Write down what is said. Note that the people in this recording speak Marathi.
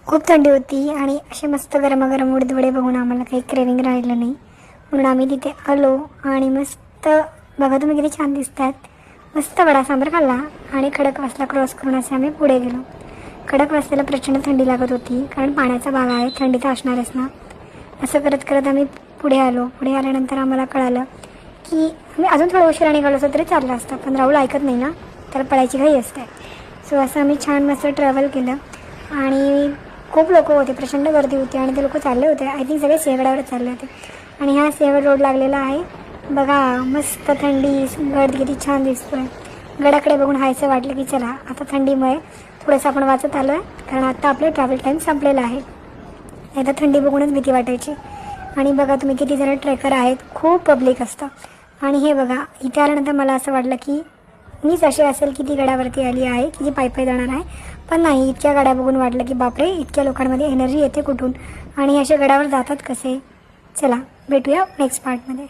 खूप थंडी होती आणि असे मस्त गरमागरम उडीदवडे बघून आम्हाला काही क्रेविंग राहिलं नाही, म्हणून आम्ही तिथे आलो आणि मस्त बघा तुम्ही किती छान दिसतात, मस्त वडा सांबार खाल्ला आणि खडकवासला क्रॉस करून असे आम्ही पुढे गेलो. खडकवासल्याला प्रचंड थंडी लागत होती कारण पाण्याचा भाग आहे, थंडी तर असणारच ना. असं करत करत आम्ही पुढे आलो. पुढे आल्यानंतर आम्हाला कळालं की आम्ही अजून थोडं उशिरा निघालो असं तरी चाललं असतं, पण राहुल ऐकत नाही ना, त्याला पडायची घाई असते. सो असं आम्ही छान मस्त ट्रॅव्हल केलं आणि खूप लोक होते, प्रचंड गर्दी होती आणि ते लोक चालले होते. आय थिंक सगळे सिंहगडावरच चालले होते आणि हा सिंहगड रोड लागलेला आहे. बघा मस्त थंडी, गड किती छान दिसतोय. गडाकडे बघून हायचं वाटलं की चला आता थंडीमुळे थोडंसं आपण वाचत आलो आहे, कारण आता आपलं ट्रॅव्हल टाईम संपलेला आहे. आता थंडी बघूनच भीती वाटायची. आणि बघा तुम्ही किती जण ट्रेकर आहेत, खूप पब्लिक असतं. आणि हे बघा इथे आल्यानंतर मला असं वाटलं की मीच अशी असेल की ती गडावरती आली आहे की जी पायी जाणार आहे, पण नाही, इतक्या गाड्या बघून वाटलं की बापरे, इतक्या लोकांमध्ये एनर्जी येते कुठून आणि अशा गडावर जातात कसे. चला भेटूया नेक्स्ट पार्टमध्ये.